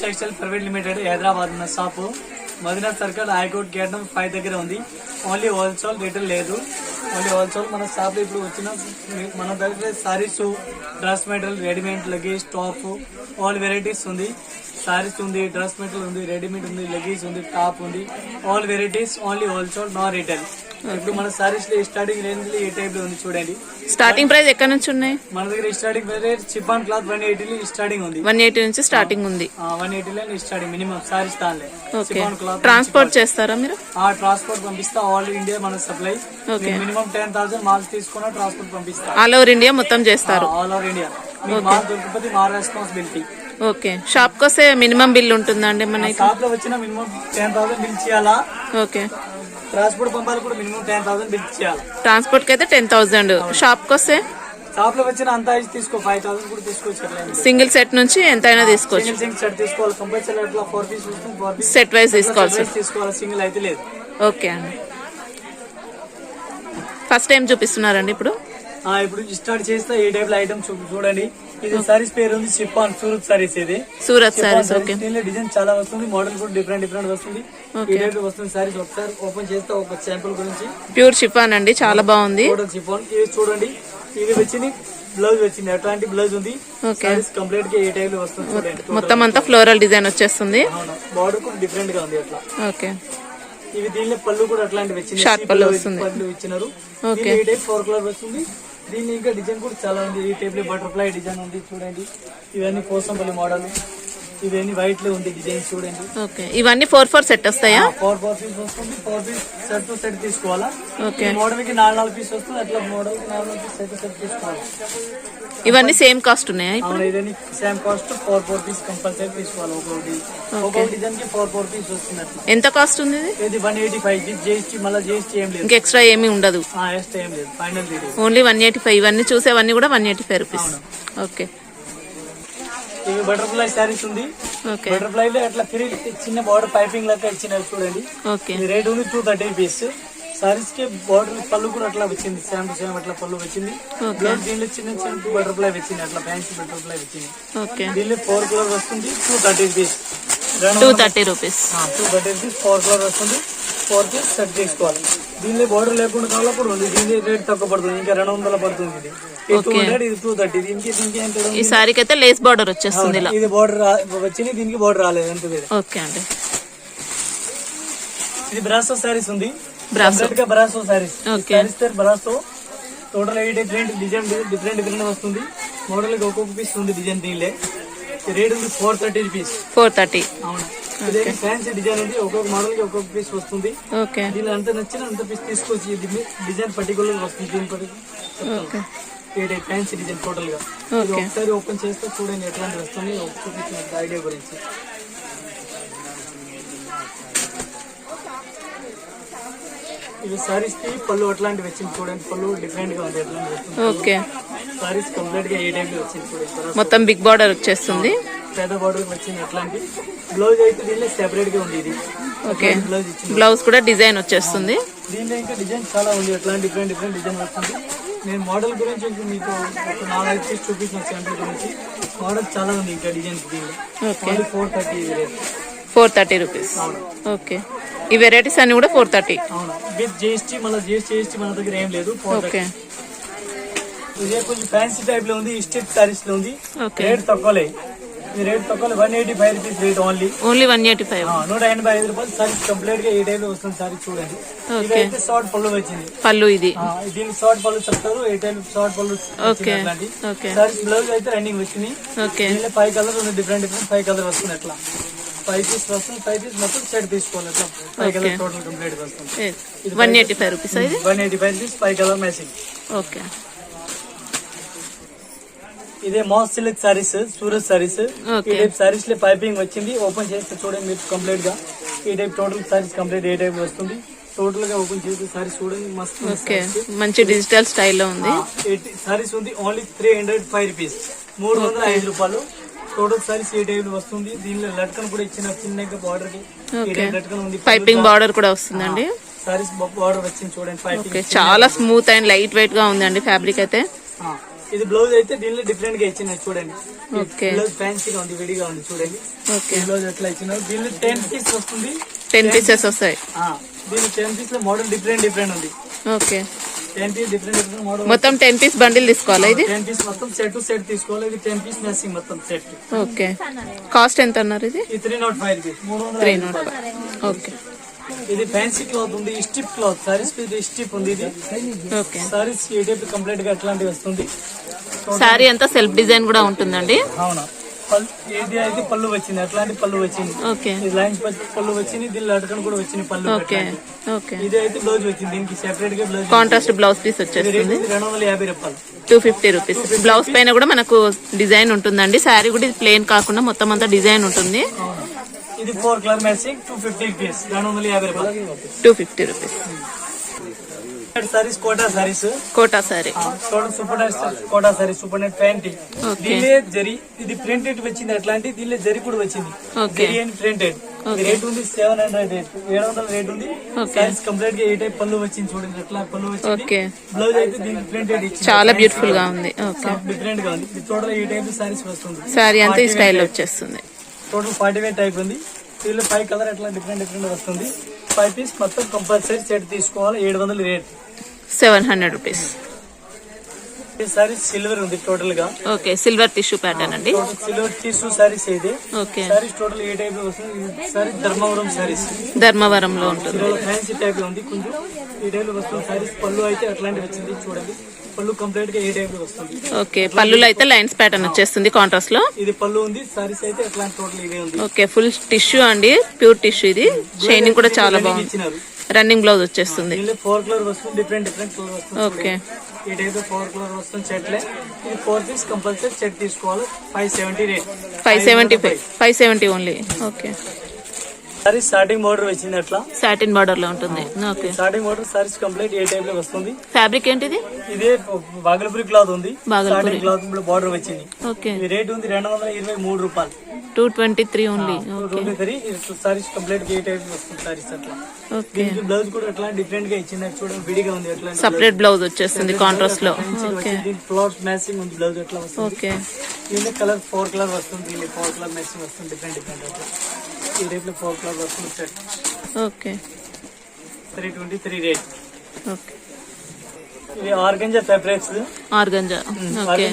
Textile private limited Hyderabad ఉన్న shop Madina circle high court gate number 5 దగ్గర ఉంది. ఓన్లీ హోల్సేల్ రిటైల్ లేదు, ఓన్లీ హోల్సేల్. మన షాప్ లో ఇప్పుడు వచ్చిన మన దగ్గర sarees, dress material, readymade, luggage, top, all varieties ఉంది. సారీస్ ఉంది, డ్రెస్ మెటీరియల్ ఉంది, రెడీమేడ్ ఉంది, లగేజ్ ఉంది, టాప్ ఉంది, all varieties. Only wholesale, no retail. ఇప్పుడు మన సారీస్ లో స్టార్టింగ్ రేంజ్ లో ఈ టైప్ లో ఉంది చూడండి. స్టార్టింగ్ ప్రైస్ ఎక్కడ నుంచి ఉన్నాయి? మన దగ్గర స్టార్టింగ్ ప్రైస్ చిపాన్ క్లాత్ 180 స్టార్టింగ్ ఉంది. 180 నుంచి స్టార్టింగ్ ఉంది. 180 స్టార్టింగ్ మినిమం సారీస్ తాలే. ట్రాన్స్పోర్ట్ చేస్తారా మీరు? ట్రాన్స్పోర్ట్ పంపిస్తా. ఆల్ ఇండియా మన సప్లై. మినిమం 10,000 మాల్స్ తీసుకున్నా ట్రాన్స్పోర్ట్ పంపిస్తా. ఆల్ ఓవర్ ఇండియా మొత్తం చేస్తారు? All over India. మాల్ దొరికిపోతే మా రెస్పాన్సిబిలిటీ. ఓకే. షాప్ కి వస్తే మినిమం బిల్ ఉంటుందా అండి? మన షాప్ లో వచ్చిన మినిమం 10,000 బిల్ చేయాలా? ఓకే. ట్రాన్స్పోర్ట్ పంపాలి కూడా మినిమం 10,000 బిల్ చేయాలి. ట్రాన్స్పోర్ట్ కి అయితే 10,000. షాప్ కి వస్తే షాప్ లో వచ్చిన అంతా తీసుకో 5,000 కూడా తీసుకోవచ్చు. సింగిల్ సెట్ నుంచి ఎంతైనా తీసుకోవచ్చు. సింగిల్ సెట్ తీసుకోవాలి కంపల్సరీ. అట్లా 4 పీస్ వస్తుంది, 4 పీస్ సెట్ వైజ్ తీసుకోవాలి. సింగిల్ అయితే లేదు. ఓకే అండి. ఫస్ట్ టైం చూపిస్తున్నారండి ఇప్పుడు? ఇప్పుడు స్టార్ట్ చేస్తే ఈ టైప్ లో ఐటమ్ చూడండి. ఇది సారీస్ పేరు ఉంది షిఫాన్ సూరత్ సారీస్. ఇది సూరత్ సారీస్. ఓకే. దీనిలో డిజైన్ చాలా వస్తుంది, మోడల్ కూడా డిఫరెంట్ వస్తుంది. ఈ టైప్ లో వస్తుంది సారీస్. ఒకసారి ఓపెన్ చేస్తే ఒక శాంపుల్ గురించి. ప్యూర్ షిఫాన్ అండి, చాలా బాగుంది. షిఫాన్ ఇది చూడండి. ఇది వచ్చింది బ్లౌజ్ వచ్చింది, అట్లాంటి బ్లౌజ్ ఉంది. సారీస్ కంప్లీట్ గా ఈ టైప్ లో వస్తుంది చూడండి. మొత్తం అంతా ఫ్లోరల్ డిజైన్ వచ్చేస్తుంది. బార్డర్ కూడా డిఫరెంట్ గా ఉంది అట్లా. ఓకే. ఇవి దీనిలో పళ్ళు కూడా అట్లాంటివి వచ్చింది, షార్ట్ పళ్ళు వస్తుంది. పళ్ళు ఇచ్చినారు. ఈ టైప్ 4 కలర్ వస్తుంది. దీని ఇంకా డిజైన్ కూడా చాలా ఉంది. ఈ టైప్ లో బటర్ఫ్లై డిజైన్ ఉంది చూడండి. ఇవన్నీ పోసంపల్లి మోడల్. ఇవన్నీ వైట్ లో ఉంది డిజైన్ చూడండి. ఓకే. ఇవన్నీ 4 సెట్ వస్తాయా? 4 పీస్ వస్తుంది. 4 పీస్ సెట్ టు సెట్ తీసుకోవాలా? ఓకే. మోడల్ కి 4 పీస్ వస్తుంది. అట్లా మోడల్ కి 4 పీస్ సెట్ టు సెట్ తీసుకోవాలి. ఇవన్నీ సేమ్ కాస్ట్ ఉన్నాయా? ఇవన్నీ సేమ్ కాస్ట్. 4 పీస్ కంపల్సరీ తీసుకోవాలి. ఒక్కొక్క డిజైన్ కి 4 పీస్ వస్తుంది. అట్లా ఎంత కాస్ట్ ఉంది? ఇది 185. జిఎస్టీ మళ్ళీ జిఎస్టీ ఏం లేదు, ఇంకా ఎక్స్ట్రా ఏమీ ఉండదు. ఎక్స్ట్రా ఏం లేదు. Final only 185. ఇవన్నీ చూసేవన్నీ కూడా 185 రూపీస్. ఓకే. ఇవి బటర్ఫ్లై సారీస్ ఉంది. బటర్ఫ్లై లో అట్లా చిన్న బార్డర్ పైపింగ్ లాగా ఇచ్చినారు చూడండి. రేట్ ఉంది 230 రూపీస్. సారీస్ కి బార్డర్ పళ్ళు కూడా అట్లా వచ్చింది, సేమ్ టు సేమ్ అట్లా పళ్ళు వచ్చింది. దీనిలో చిన్న చిన్న బటర్ఫ్లై వచ్చింది, అట్లా ఫ్యాన్సీ బటర్ఫ్లై వచ్చింది. దీనిలో 4 కలర్ వస్తుంది. 230 రూపీస్. 230 రూపీస్. 230 రూపీస్ 4 కలర్ వస్తుంది. 4 పీస్ సెట్ తీసుకోవాలి. దీనిలో బార్డర్ లేకుండా కావాలా కూడా ఉంది. దీని రేట్ తక్కువ పడుతుంది, ఇంకా 200 పడుతుంది. ఇది 200, ఇది 230. దీనికి ఎంత? ఈ సారీకి అయితే లేస్ బార్డర్ వచ్చేస్తుంది. ఇది బార్డర్ వచ్చింది, దీనికి బార్డర్ రాలేదు. ఎంత? ఓకే అండి. ఇది బ్రాసో సారీస్ ఉంది. Brasso saris. Brasso total 8 different వస్తుంది. మోడల్ ఒక్కొక్క పీస్ ఉంది డిజైన్. దీనిలో రేట్ ఉంది 430 రూపీస్. 430. అవును. ఇదే ఫ్యాన్సీ డిజైన్ ఉంది. ఒక్కొక్క మోడల్ కి ఒక్కొక్క పీస్ వస్తుంది. దీనిలో అంత నచ్చిన అంత పీస్ తీసుకోవచ్చు. డిజైన్ పర్టికులర్ వస్తుంది. దీని ఫ్యాన్సీ డిజైన్ టోటల్ గా. ఒకసారి ఓపెన్ చేస్తే చూడండి ఎట్లాంటి వస్తుంది. చూపించిన ఐడియా గురించి. ఇవి సారీస్ కి పళ్ళు అట్లాంటివి వచ్చింది చూడండి. పళ్ళు డిఫరెంట్ గా ఉంది. ఎట్లాంటి వస్తుంది సారీస్ కంప్లీట్ గా ఏ టైప్ లో వచ్చింది చూడండి. మొత్తం బిగ్ బార్డర్ వచ్చేస్తుంది, పెద్ద బార్డర్ వచ్చింది. అట్లాంటి బ్లౌజ్ అయితే దీనిలో సెపరేట్ గా ఉంది. ఇది బ్లౌజ్ ఇచ్చింది. బ్లౌజ్ కూడా డిజైన్ వచ్చేస్తుంది. దీనిలో ఇంకా డిజైన్ చాలా ఉంది. అట్లాంటి డిఫరెంట్ డిజైన్ వస్తుంది. నేను మోడల్ గురించి మీకు ఒక 4 పీస్ చూపించిన శాంపుల్ గురించి. మోడల్ చాలా ఉంది ఇంకా డిజైన్. దీనిలో 430 రూపీస్. ఓకే. ఈ వెరైటీస్ అన్ని కూడా 430. అవును. With GST. మళ్ళీ జిఎస్టీ మన దగ్గర ఏం లేదు. ఓకే. ఇదే కొంచెం ఫ్యాన్సీ టైప్ లో ఉంది. స్టిచ్ సారీస్ లో ఉంది. రేట్ తక్కువలే. రేట్ తక్కువ 185 రూపీస్ రేట్. ఓన్లీ 185. 185 రూపాయలు సారీస్ కంప్లీట్ గా ఈ టైప్ లో వస్తుంది. సారీ చూడండి. ఇదైతే షార్ట్ పళ్ళు వచ్చింది. పళ్ళు ఇది దీనికి షార్ట్ పళ్ళు చెప్తారు. ఏ టైప్ షార్ట్ పళ్ళు. సారీస్ బ్లౌజ్ అయితే రన్నింగ్ వచ్చింది. 5 కలర్ ఉంది. డిఫరెంట్ 5 కలర్ వస్తుంది. అట్లా 5 పీస్ వస్తుంది. 5 పీస్ మొత్తం సెట్ తీసుకోవాలి. అట్లా 5 కలర్ టోటల్ కంప్లీట్ వస్తుంది. 185 rupees. 185 rupees 5 colour matching. Okay. ఇదే మాస్ సిల్క్ సారీస్, సూరత్ సారీస్. ఈ టైప్ సారీస్ లో పైపింగ్ వచ్చింది. ఓపెన్ చేస్తే చూడండి మీరు కంప్లీట్ గా. ఈ టైప్ టోటల్ సారీస్ కంప్లీట్ ఏ టైప్ వస్తుంది. టోటల్ గా ఓపెన్ చేస్తే సారీస్ చూడండి మస్తు మంచి డిజిటల్ స్టైల్లో ఉంది. సారీస్ ఉంది. Only 305 rupees. 305 రూపాయలు. టోటల్ సారీస్ ఏ టైప్ వస్తుంది. దీనిలో లట్కన్ కూడా ఇచ్చిన చిన్న బార్డర్ కి లట్కన్ ఉంది. పైపింగ్ బార్డర్ కూడా వస్తుందండి. సారీస్ బార్డర్ వచ్చింది చూడండి. పైపింగ్ చాలా స్మూత్ అండ్ లైట్ వెయిట్ గా ఉందండి ఫ్యాబ్రిక్ అయితే. ఇది బ్లౌజ్ అయితే దీనిలో డిఫరెంట్ గా ఇచ్చిన చూడండి. బ్లౌజ్ ఫ్యాన్సీగా ఉంది, విడిగా ఉంది చూడండి. బ్లౌజ్ ఎట్లా ఇచ్చిన దీనిలో 10 పీస్ వస్తుంది. 10 పీసెస్ వస్తాయి. దీని 10 పీస్ లో మోడల్ డిఫరెంట్ ఉంది. Okay 10 piece different model. మొత్తం 10 పీస్ బండిల్ తీసుకోవాలా ఇది? 10 పీస్ మొత్తం సెట్ టు సెట్ తీసుకోవాలి. ఇది 10 పీస్ మ్యాచింగ్ మొత్తం సెట్. ఓకే కాస్ట్ ఎంత అన్నారు ఇది? 305 రూపీస్. 305. ఓకే ఇది ఫ్యాన్సీ క్లాత్ ఉంది, స్టిప్ క్లాత్ సారీస్. ఇది స్టిప్ ఉంది. ఇది ఓకే సారీస్ ఈ టైప్ కంప్లీట్ గా అట్లాంటివి వస్తుంది. సారీ అంతా సెల్ఫ్ డిజైన్ కూడా ఉంటుందండి. అవునా, ఇది అయితే పళ్ళు వచ్చింది, అట్లాంటి పళ్ళు వచ్చింది. ఓకే లైన్స్ పళ్ళు వచ్చింది. దీనిలో అటకన్ కూడా వచ్చింది పళ్ళు. ఓకే ఓకే ఇది అయితే బ్లౌజ్ వచ్చింది. దీనికి సెపరేట్ గా బ్లౌజ్ కాంట్రాస్ట్ బ్లౌజ్ పీస్ వచ్చేస్తుంది. 250 రూపాయలు. 250 రూపీస్. బ్లౌజ్ పైన కూడా మనకు డిజైన్ ఉంటుందండి. శారీ కూడా ఇది ప్లేన్ కాకుండా మొత్తం అంతా డిజైన్ ఉంటుంది. ఇది 4 కలర్ మ్యాచింగ్ 250 రూపీస్. 250 రూపాయలు. 250 rupees. Sarees Kota sarees. Kota saree super net Kota saree. Super net panty. దీనిలో జరీ ఇది ప్రింటెడ్ వచ్చింది. అట్లాంటి దీనిలో జరీ కూడా వచ్చింది. Zari and printed. రేట్ ఉంది 700 రేట్. 700 రేట్ ఉంది. సారీస్ కంప్లీట్ గా ఏ టైప్ పళ్ళు వచ్చింది చూడండి. అట్లా పళ్ళు వచ్చింది. బ్లౌజ్ అయితే దీనికి ప్రింటెడ్ ఇచ్చింది. చాలా బ్యూటిఫుల్ గా ఉంది. డిఫరెంట్ గా ఉంది. టోటల్ ఈ టైప్ సారీస్ వస్తుంది. సారీ అంతా ఈ స్టైల్ వచ్చేస్తుంది. టోటల్ 45 టైప్ ఉంది. దీనిలో 5 కలర్ అట్లా డిఫరెంట్ వస్తుంది. 5 పీస్ మొత్తం కంపల్సరీ సెట్ తీసుకోవాలి. 700 రేట్. 700 రూపీస్. సారీస్ సిల్వర్ ఉంది టోటల్ గా. ఓకే సిల్వర్ టిష్యూ ప్యాటర్న్ అండి. సిల్వర్ టిష్యూ సారీస్ ఇది. ఓకే సారీస్ టోటల్ ఏ టైప్ వస్తుంది. సారీస్ ధర్మవరం సారీస్. ధర్మవరంలో ఉంటుంది. ఫ్యాన్సీ టైప్ ఉంది కొంచెం. ఈ టైప్ వస్తుంది సారీస్. పళ్ళు అయితే అట్లాంటి వచ్చింది చూడండి. పళ్ళు కంప్లీట్ గా ఏ టైప్ వస్తుంది. ఓకే పళ్ళులో అయితే లైన్స్ ప్యాటర్న్ వచ్చేస్తుంది కాంట్రాస్ట్ లో. ఇది పళ్ళు ఉంది. సారీస్ అయితే అట్లాంటి టోటల్ ఇదే ఉంది. ఓకే ఫుల్ టిష్యూ అండి, ప్యూర్ టిష్యూ. ఇది షైనింగ్ కూడా చాలా బాగుంది. రన్నింగ్ బ్లౌజ్ వచ్చేస్తుంది. 4 కలర్ వస్తుంది. డిఫరెంట్ కలర్ వస్తుంది. ఓకే ఈ టైప్ 4 కలర్ వస్తుంది సెట్లే. ఇది 4 పీస్ కంపల్సరీ సెట్ తీసుకోవాలి. 570 rate. 570 only. Okay saris starting border వచ్చింది. అట్లా సాటిన్ బార్డర్ లో ఉంటుంది. Okay starting border saris complete ఏ టైప్ లో వస్తుంది. ఫ్యాబ్రిక్ ఏంటిది? ఇదే బాగల్పూరి క్లాత్ ఉంది. బాగల్పూరి క్లాత్ బార్డర్ వచ్చింది. ఓకే ఈ రేట్ ఉంది 223 రూపాయలు. 223 ఓన్లీ. ఓకే 223 సారీస్ కంప్లీట్ ఏ టైప్ వస్తుంది సారీస్ అట్లా. ఓకే దీనికి బ్లౌజ్ కూడా అట్లా డిఫరెంట్ గా ఇచ్చింది. చూడండి విడిగా ఉంది. అట్లా సెపరేట్ బ్లౌజ్ వచ్చేస్తుంది కాంట్రాస్ట్ లో. ఓకే ఫ్లవర్స్ మ్యాచింగ్ ఉంది. బ్లౌజ్ ఎట్లా వస్తుంది. ఓకే దీనిలో కలర్ 4 కలర్ వస్తుంది. దీనిలో 4 కలర్ మ్యాచింగ్ వస్తుంది. డిఫరెంట్ అట్లా ఈ రేట్ లో 4 కలర్ వస్తుంది సెట్. Okay 323 rate. ఓకే ఇది ఆర్గంజా ఫ్యాబ్రిక్స్. ఆర్గంజా. ఓకే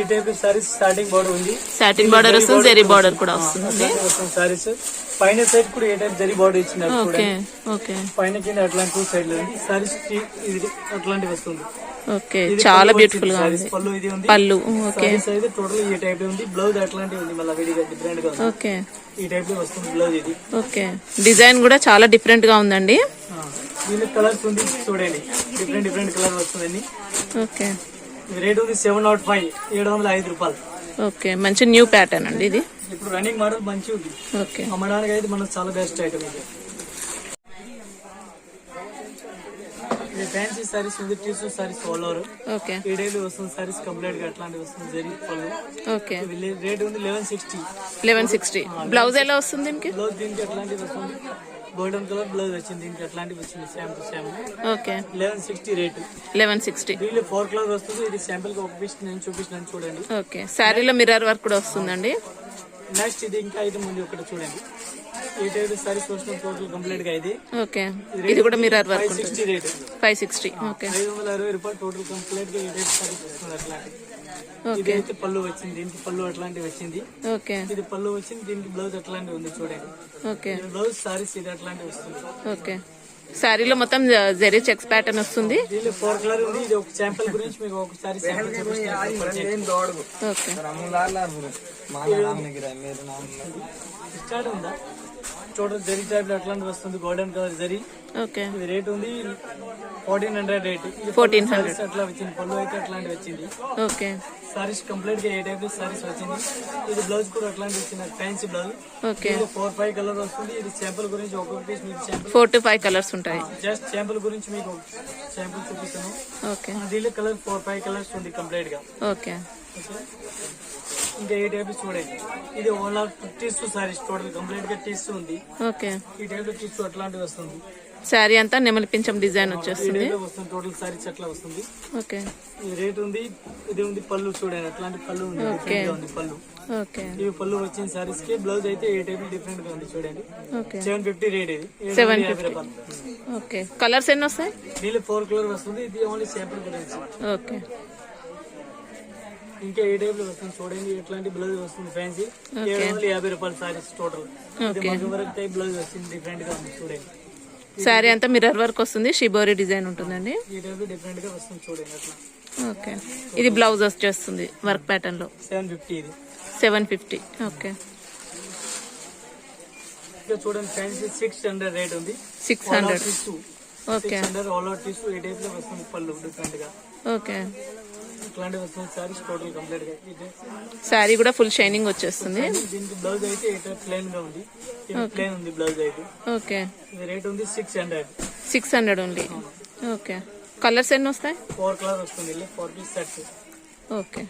ఈ టైప్ సారీస్ స్టార్టింగ్ బార్డర్ ఉంది. సాటిన్ బార్డర్ వస్తుంది. జరీ బార్డర్ కూడా వస్తుంది. సారీస్ పైన సైడ్ కూడా ఏ టైప్ జరీ బార్డర్ ఇచ్చినారు. ఓకే ఓకే పైన కింద అట్లాంటి 2 సైడ్ లో ఉంది. సారీస్ ఇది అట్లాంటి వస్తుంది. ఓకే చాలా బ్యూటిఫుల్ గా ఉంది. పళ్ళు ఇది ఉంది. పళ్ళు. ఓకే అయితే టోటల్ ఈ టైప్ ఉంది. బ్లౌజ్ అట్లాంటి ఉంది. మళ్ళీ విడిగా డిఫరెంట్ గా ఉంది. ఓకే ఈ టైప్ లో వస్తుంది బ్లౌజ్ ఇది. ఓకే డిజైన్ కూడా చాలా డిఫరెంట్ గా ఉందండి. దీనిలో కలర్స్ ఉంది చూడండి. డిఫరెంట్ కలర్ వస్తుందండి. ఓకే రేట్ ఉంది 705. 705 రూపాయలు. ఓకే మంచి న్యూ ప్యాటర్న్ అండి ఇది. ఇప్పుడు రన్నింగ్ మోడల్ మంచి ఉంది. ఓకే అమ్మడానికి అయితే మనకు చాలా బెస్ట్ ఐటమ్ ఇది. ఇది ఫ్యాన్సీ సారీస్ ఉంది. Tissue saris all over. Okay ఈ డైలీ వస్తుంది సారీస్ కంప్లీట్ గా అట్లాంటి వస్తుంది. జరీ పళ్ళు. ఓకే రేట్ ఉంది 1160. 1160. బ్లౌజ్ ఎలా వస్తుంది దీనికి? బ్లౌజ్ దీనికి అట్లాంటివి వస్తుంది. గోల్డెన్ కలర్ బ్లౌజ్ వచ్చింది. దీనికి అట్లాంటివి వచ్చింది. Same to same. Okay 1160 rate. 1160. దీనిలో 4 కలర్ వస్తుంది. ఇది శాంపిల్ గా ఒక పీస్ నేను చూపిస్తున్నాను చూడండి. ఓకే శారీలో మిర్రర్ వర్క్ కూడా వస్తుందండి. నెక్స్ట్ ఇది ఇంకా ఐటమ్ ఉంది ఒకటి చూడండి. ఈ టైప్ సారీస్ వస్తుంది టోటల్ కంప్లీట్ గా. ఇది ఓకే ఇది కూడా మిర్రర్ వర్క్ 560 రేట్. 560. ఓకే 560 రూపాయలు టోటల్ కంప్లీట్ గా ఈ టైప్ సారీస్ వస్తుంది. అట్లాంటి ఇది ఓకే అయితే పళ్ళు వచ్చింది. దీనికి పళ్ళు అట్లాంటివి వచ్చింది. ఓకే ఇది పళ్ళు వచ్చింది. దీనికి బ్లౌజ్ అట్లాంటివి ఉంది చూడండి. ఓకే బ్లౌజ్ సారీస్ ఇది అట్లాంటివి వస్తుంది. ఓకే శారీలో మొత్తం జరీ చెక్స్ ప్యాటర్న్ వస్తుంది. దీనిలో 4 కలర్ ఉంది. ఇది ఒక శాంపిల్ గురించి మీకు ఒకసారి శాంపిల్ చూపిస్తాను. ఓకే స్టార్ట్ ఉందా టోటల్ జరీ టైప్ లో అట్లాంటి వస్తుంది. Golden colour zari. ఓకే ఇది రేట్ ఉంది 1400 రేట్. 1400 అట్లా వచ్చింది. పళ్ళు అయితే అట్లాంటివి వచ్చింది. ఓకే సారీస్ కంప్లీట్ గా ఏ టైప్ సారీస్ వచ్చింది. ఇది బ్లౌజ్ కూడా అట్లాంటి వచ్చింది. Fancy blouse. ఓకే 4-5 కలర్ వస్తుంది. ఇది శాంపుల్ గురించి ఒక్కొక్క పీస్ మీకు శాంపుల్ 4 to 5 కలర్స్ ఉంటాయి. జస్ట్ శాంపుల్ గురించి మీకు శాంపుల్ చూపిస్తాను. ఓకే దీనిలో కలర్ 4-5 కలర్స్ ఉంది కంప్లీట్ గా. ఓకే ఇంకా ఏ టైప్ చూడండి. ఇది only tissue saris total complete గా టిష్యూ ఉంది. ఓకే. ఈ టైప్ లో టిష్యూ అట్లాంటివి వస్తుంది. శారీ అంతా నెమలి పింఛం డిజైన్ వచ్చేస్తుంది. వస్తుంది టోటల్ సారీస్ అట్లా వస్తుంది. ఓకే. ఈ రేట్ ఉంది. ఇది ఉంది పళ్ళు చూడండి అట్లాంటి పళ్ళు ఉంది. డిఫరెంట్ గా ఉంది పళ్ళు. ఓకే. ఇవి పళ్ళు వచ్చిన సారీస్ కి బ్లౌజ్ అయితే ఏ టైప్ డిఫరెంట్ గా ఉంది చూడండి. ఓకే. 750 రేట్ ఇది. 750. ఓకే. కలర్స్ ఎన్ని వస్తాయి? దీనిలో 4 కలర్ వస్తుంది. ఇది ఓన్లీ శాంపుల్ గురించి. ఓకే. ఇంకా ఏ టైప్ లో వస్తుంది చూడండి. ఎట్లాంటి బ్లౌజ్ వస్తుంది ఫ్యాన్సీ. 750 రూపాయలు సారీస్ టోటల్. ఇది మగ్గం వర్క్ టైప్ బ్లౌజ్ వస్తుంది. డిఫరెంట్ గా ఉంది చూడండి. శారీ అంతా మిర్రర్ వర్క్ వస్తుంది. షిబోరి డిజైన్ ఉంటుందండి. ఈ టైప్ డిఫరెంట్ గా వస్తుంది చూడండి అట్లా. ఓకే. ఇది బ్లౌజ్ వచ్చేస్తుంది వర్క్ ప్యాటర్న్ లో. 750 ఇది. 750. ఓకే. ఇంకా చూడండి ఫ్యాన్సీ 600 రేట్ ఉంది. 600. ఓకే. 600 all out tissue. ఏ టైప్ లో వస్తుంది పళ్ళు డిఫరెంట్ గా. ఓకే. ఇట్లాంటి వస్తుంది సారీస్ టోటల్ కంప్లీట్ గా. శారీ కూడా ఫుల్ షైనింగ్ వచ్చేస్తుంది. దీనికి బ్లౌజ్ అయితే ప్లేన్ గా ఉంది. ప్లేన్ ఉంది బ్లౌజ్ అయితే. ఓకే. ఇది రేట్ ఉంది 600. 600 ఓన్లీ. ఓకే. కలర్స్ ఎన్ని వస్తాయి? 4 కలర్ వస్తుంది. 4 పీస్ సెట్. ఓకే.